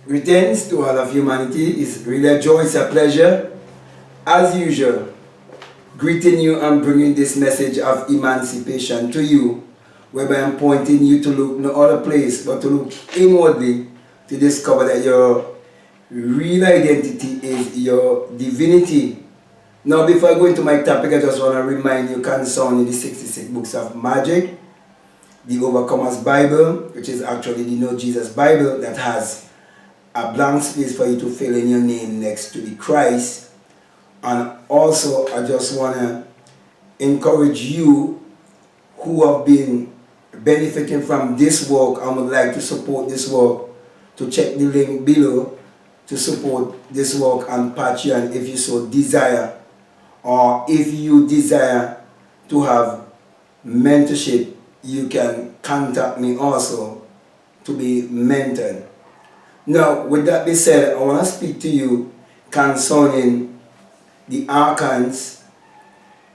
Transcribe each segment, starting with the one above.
Greetings to all of humanity. It's really a joy, it's a pleasure, as usual, greeting you and bringing this message of emancipation to you, whereby I'm pointing you to look no other place but to look inwardly to discover that your real identity is your divinity. Now, before I go into my topic, I just want to remind you concerning the 66 books of magic, the Overcomer's Bible, which is actually the No Jesus Bible, that has a blank space for you to fill in your name next to the Christ. And also, I just want to encourage you who have been benefiting from this work and would like to support this work to check the link below to support this work on Patreon if you so desire, or if you desire to have mentorship, you can contact me also to be mentored. Now, with that being said, I want to speak to you concerning the Archons,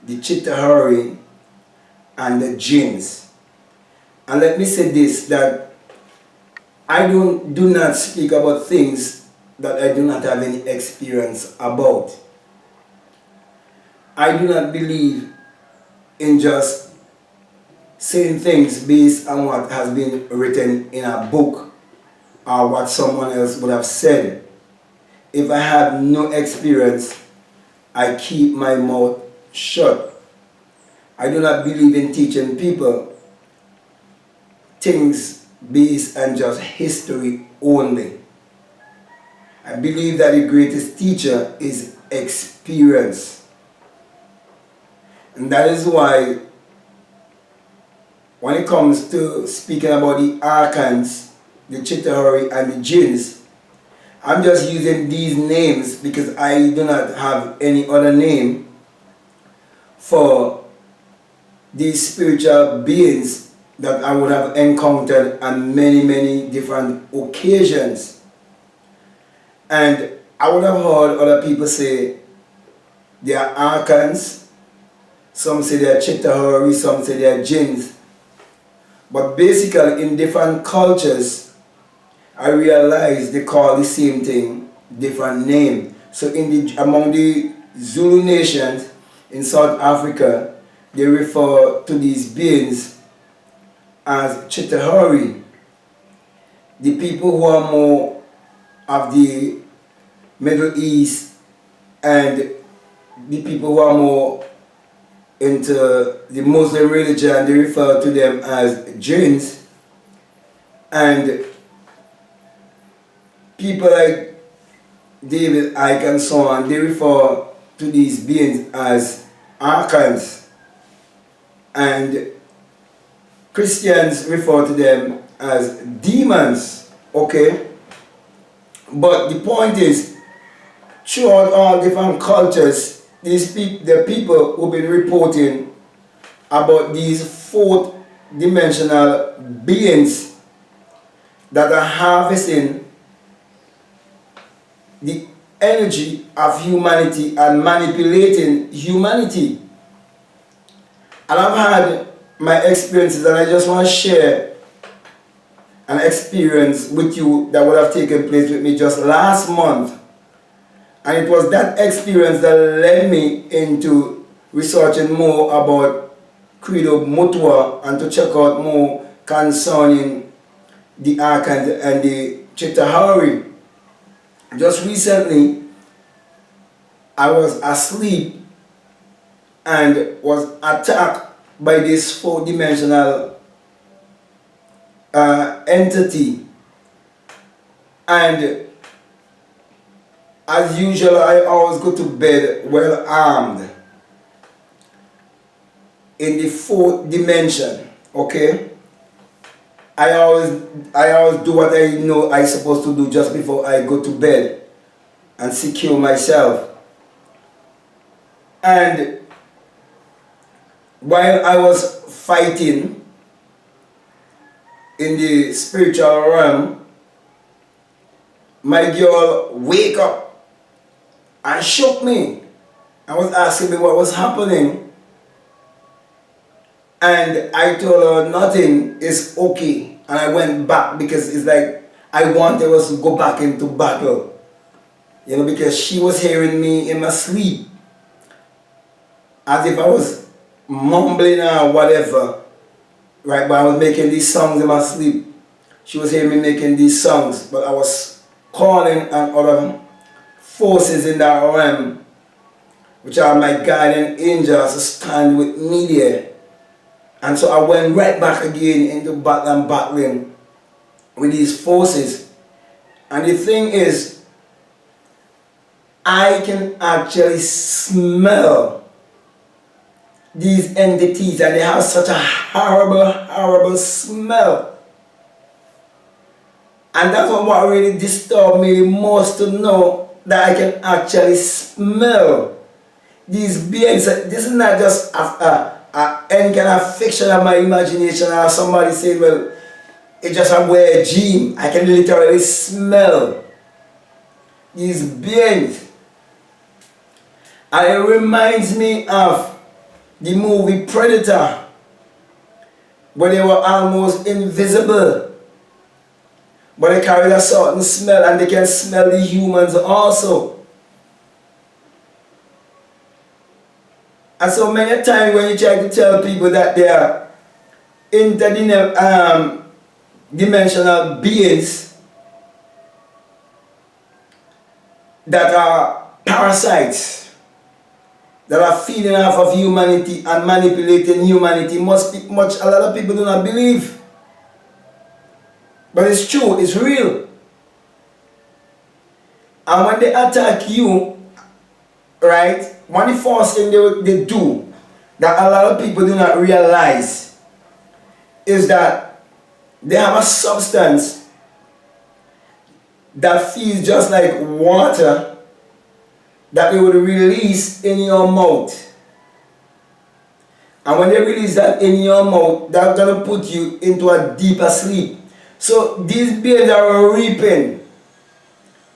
the Chitauri, and the Jinns. And let me say this, that I do not speak about things that I do not have any experience about. I do not believe in just saying things based on what has been written in a book or what someone else would have said. If I have no experience, I keep my mouth shut. I do not believe in teaching people things based on just history only. I believe that the greatest teacher is experience. And that is why when it comes to speaking about the Archons, the Chitauri, and the Jinns, I'm just using these names because I do not have any other name for these spiritual beings that I would have encountered on many different occasions. And I would have heard other people say they are Archons, some say they are Chitauri, some say they are Jinns. But basically, in different cultures, I realize they call the same thing different name. So among the Zulu nations in South Africa, they refer to these beings as Chitauri. The people who are more of the Middle East and the people who are more into the Muslim religion, they refer to them as Jinns. And people like David Icke and so on, they refer to these beings as Archons. And Christians refer to them as demons, okay? But the point is, throughout all different cultures, the people who've been reporting about these fourth dimensional beings that are harvesting the energy of humanity and manipulating humanity. And I've had my experiences, and I just want to share an experience with you that would have taken place with me just last month. And it was that experience that led me into researching more about Credo Mutwa and to check out more concerning the Archons and the Chitauri. Just recently, I was asleep and was attacked by this four-dimensional entity. And as usual, I always go to bed well armed in the fourth dimension, okay? I always do what I know I'm supposed to do just before I go to bed and secure myself. And while I was fighting in the spiritual realm, my girl wake up and shook me and was asking me what was happening. And I told her nothing is okay. And I went back because it's like I wanted was to go back into battle. You know, because she was hearing me in my sleep. As if I was mumbling or whatever. Right, but I was making these songs in my sleep. She was hearing me making these songs, but I was calling on other forces in that realm, which are my guardian angels, to stand with me there. And so I went right back again into battle and battling with these forces. And the thing is, I can actually smell these entities, and they have such a horrible, horrible smell. And that's what really disturbed me the most, to know that I can actually smell these beings. This is not just any kind of fiction of my imagination, or somebody saying, well, it's just a weird dream. I can literally smell these beings. And it reminds me of the movie Predator, where they were almost invisible, but they carried a certain smell, and they can smell the humans also. And so many times when you try to tell people that they are interdimensional beings that are parasites, that are feeding off of humanity and manipulating humanity, a lot of people do not believe. But it's true, it's real. And when they attack you, right, one of the first thing they do that a lot of people do not realize is that they have a substance that feels just like water that they would release in your mouth. And when they release that in your mouth, that's going to put you into a deeper sleep. So these beings are reaping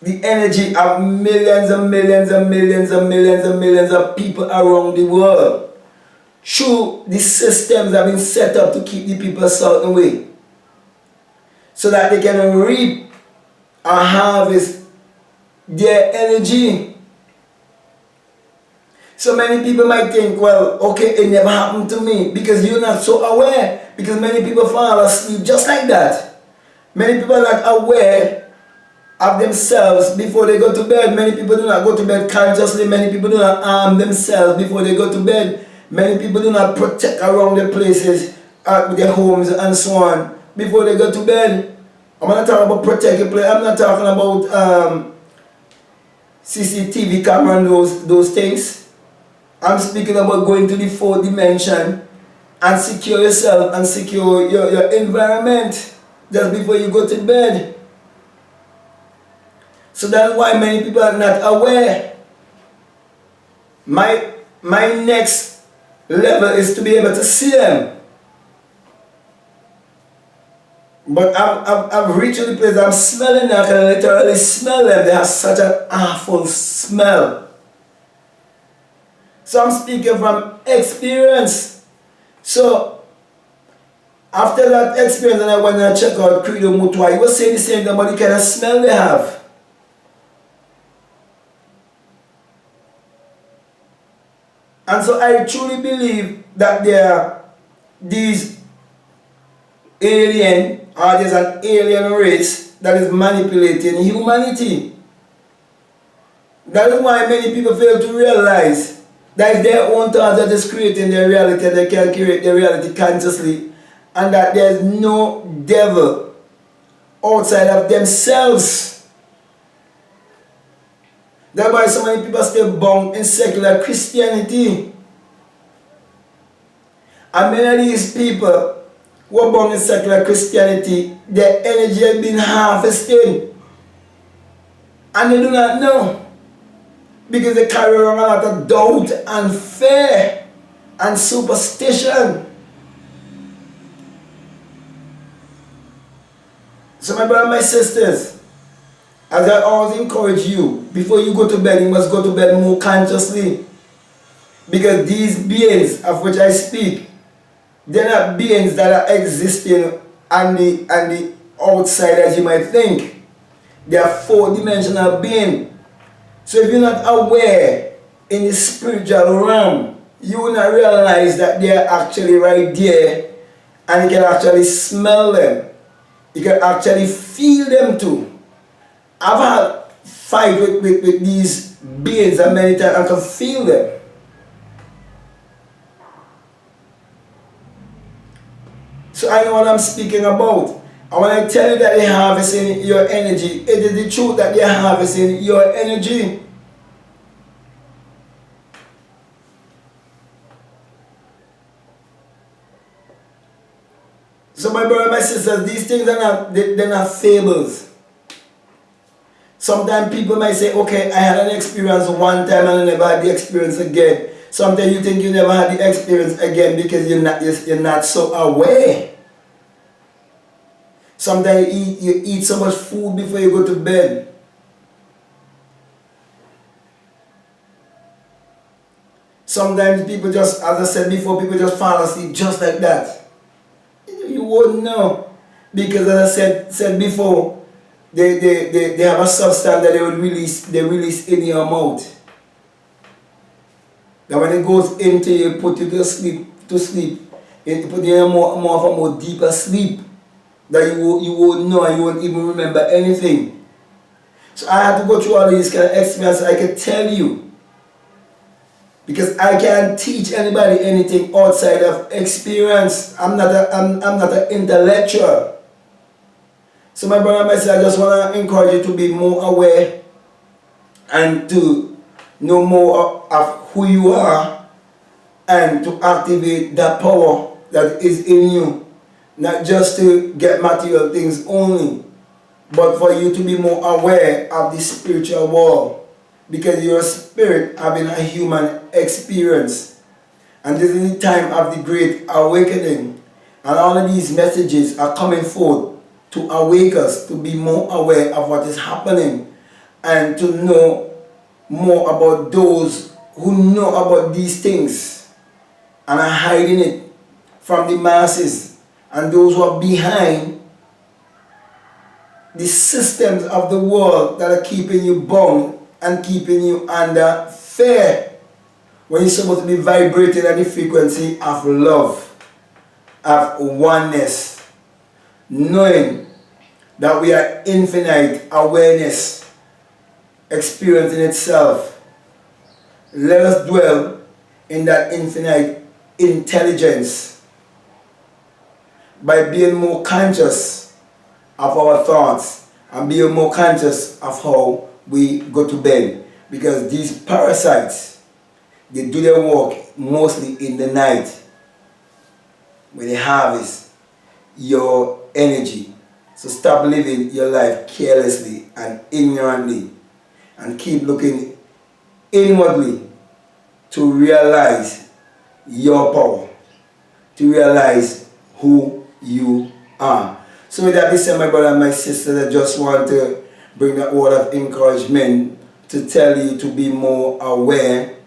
the energy of millions and millions and millions and millions and millions of people around the world. Through the systems that have been set up to keep the people a certain way, so that they can reap and harvest their energy. So many people might think, well, okay, it never happened to me, because you're not so aware. Because many people fall asleep just like that. Many people are not aware of themselves before they go to bed. Many people do not go to bed consciously. Many people do not arm themselves before they go to bed. Many people do not protect around their places, their homes and so on, before they go to bed. I'm not talking about protect your place. I'm not talking about CCTV camera and those things. I'm speaking about going to the fourth dimension and secure yourself and secure your environment just before you go to bed. So that's why many people are not aware. My next level is to be able to see them. But I've reached the place I'm smelling them. I can literally smell them. They have such an awful smell. So I'm speaking from experience. So after that experience, and I went and checked out Credo Mutwa, he was saying the same thing about the kind of smell they have. And so I truly believe that there are these alien, or there's an alien race that is manipulating humanity. That is why many people fail to realize that it's their own thoughts that is creating their reality, they can create their reality consciously, and that there's no devil outside of themselves. That's why so many people stay bound in secular Christianity. And many of these people who are born in secular Christianity, their energy has been harvested. And they do not know. Because they carry around a lot of doubt and fear and superstition. So my brothers and my sisters, as I always encourage you, before you go to bed, you must go to bed more consciously. Because these beings of which I speak, they're not beings that are existing on the outside as you might think. They are four-dimensional beings. So if you're not aware in the spiritual realm, you will not realize that they are actually right there, and you can actually smell them. You can actually feel them too. I've had fight with these beings and many times I can feel them. So I know what I'm speaking about. And when I tell you that they're harvesting your energy, it is the truth that they're harvesting your energy. So my brother, my sisters, these things are not, they're not fables. Sometimes people might say, okay, I had an experience one time and I never had the experience again. Sometimes you think you never had the experience again because you're not so aware. Sometimes you eat so much food before you go to bed. Sometimes people just, as I said before, people just fall asleep just like that. You won't know, because as I said before, they have a substance that they release in your mouth. That when it goes into you, put you to sleep, it put you in more of a more deeper sleep, that you won't know and you won't even remember anything. So I had to go through all these kind of experiences. I can tell you, because I can't teach anybody anything outside of experience. I'm not an intellectual. So my brother and my sister, I just want to encourage you to be more aware and to know more of who you are and to activate that power that is in you. Not just to get material things only, but for you to be more aware of the spiritual world. Because your spirit having a human experience. And this is the time of the great awakening. And all of these messages are coming forth to awake us, to be more aware of what is happening, and to know more about those who know about these things and are hiding it from the masses, and those who are behind the systems of the world that are keeping you bound and keeping you under fear, when you're supposed to be vibrating at the frequency of love, of oneness, knowing that we are infinite awareness, experiencing itself. Let us dwell in that infinite intelligence by being more conscious of our thoughts and being more conscious of how we go to bed, because these parasites, they do their work mostly in the night when they harvest your energy. So stop living your life carelessly and ignorantly, and keep looking inwardly to realize your power, to realize who you are. So with that being said, my brother and my sister, I just want to bring that word of encouragement to tell you to be more aware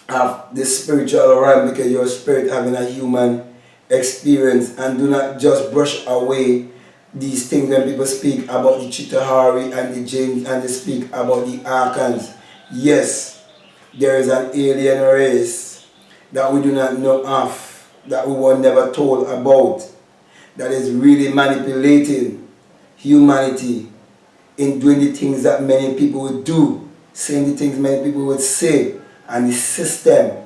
of the spiritual realm, because your spirit having a human experience. And do not just brush away these things when people speak about the Chitauri and the Jinns and they speak about the Archons. Yes, there is an alien race that we do not know of, that we were never told about, that is really manipulating humanity in doing the things that many people would do, saying the things many people would say, and the system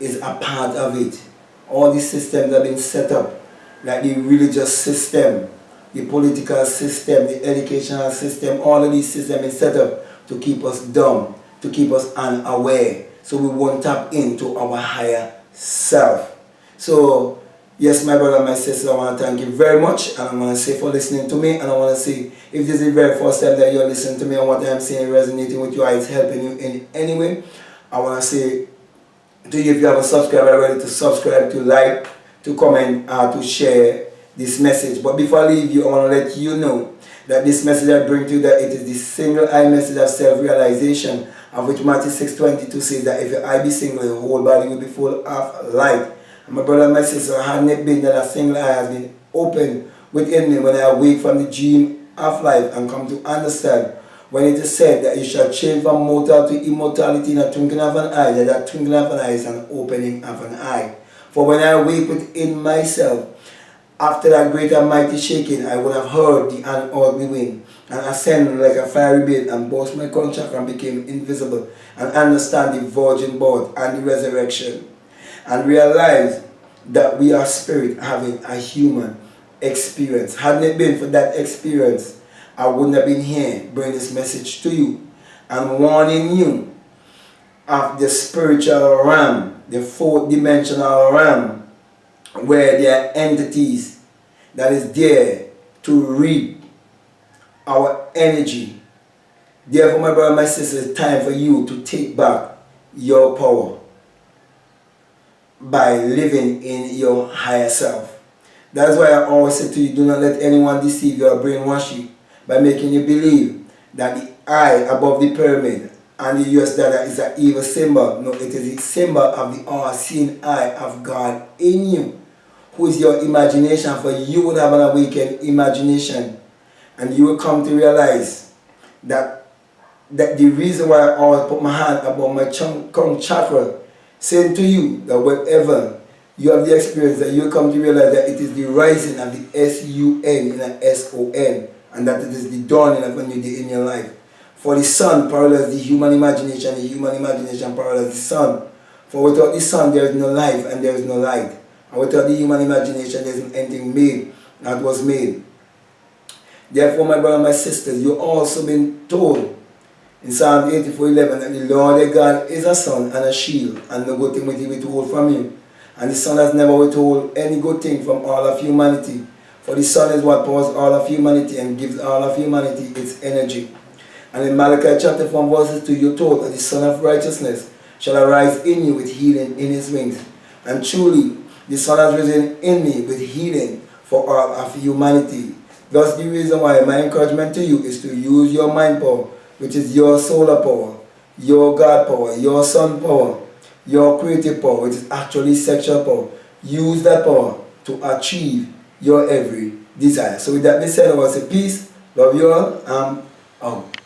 is a part of it. All these systems have been set up, like the religious system, the political system, the educational system. All of these systems is set up to keep us dumb, to keep us unaware, so we won't tap into our higher self. So yes, my brother and my sister, I want to thank you very much, and I want to say for listening to me, and I want to say, if this is the very first time that you're listening to me and what I'm saying resonating with you, or it's helping you in any way, I want to say to you, if you haven't subscribed already, to subscribe, to like, to comment, to share this message. But before I leave you, I want to let you know that this message I bring to you, that it is the single eye message of self-realization, of which Matthew 6:22 says that if your eye be single, your whole body will be full of light. And my brother and my sister, hadn't it been that a single eye has been opened within me when I awake from the dream of life and come to understand when it is said that you shall change from mortal to immortality in a twinkling of an eye, that twinkling of an eye is an opening of an eye. For when I awake within myself, after that great and mighty shaking, I would have heard the unearthly wind and ascend like a fiery bit and burst my crown chakra and became invisible and understand the virgin birth and the resurrection and realize that we are spirit having a human experience. Hadn't it been for that experience, I wouldn't have been here bringing this message to you and warning you of the spiritual realm, the fourth dimensional realm, where there are entities that is there to read our energy. Therefore, my brother and my sister, it's time for you to take back your power by living in your higher self. That's why I always say to you, do not let anyone deceive you or brainwash you by making you believe that the eye above the pyramid and the US dollar is an evil symbol. No, it is a symbol of the all-seeing eye of God in you, who is your imagination. For you would have an awakened imagination, and you will come to realize that the reason why I always put my hand above my crown chakra, saying to you that whatever you have the experience, that you come to realize that it is the rising of the S-U-N in an S-O-N, and that it is the dawning of a new day in your life. For the sun parallels the human imagination parallels the sun. For without the sun there is no life and there is no light. And without the human imagination there isn't anything made that was made. Therefore, my brother and my sisters, you've also been told in Psalm 84:11 that the Lord your God is a sun and a shield, and no good thing will he withhold from you. And the sun has never withhold any good thing from all of humanity. For the sun is what powers all of humanity and gives all of humanity its energy. And in Malachi chapter 4 verses 2, you're told that the Son of Righteousness shall arise in you with healing in his wings. And truly, the Son has risen in me with healing for all of humanity. Thus the reason why my encouragement to you is to use your mind power, which is your solar power, your God power, your sun power, your creative power, which is actually sexual power. Use that power to achieve your every desire. So with that being said, I want to say peace, love you all, out.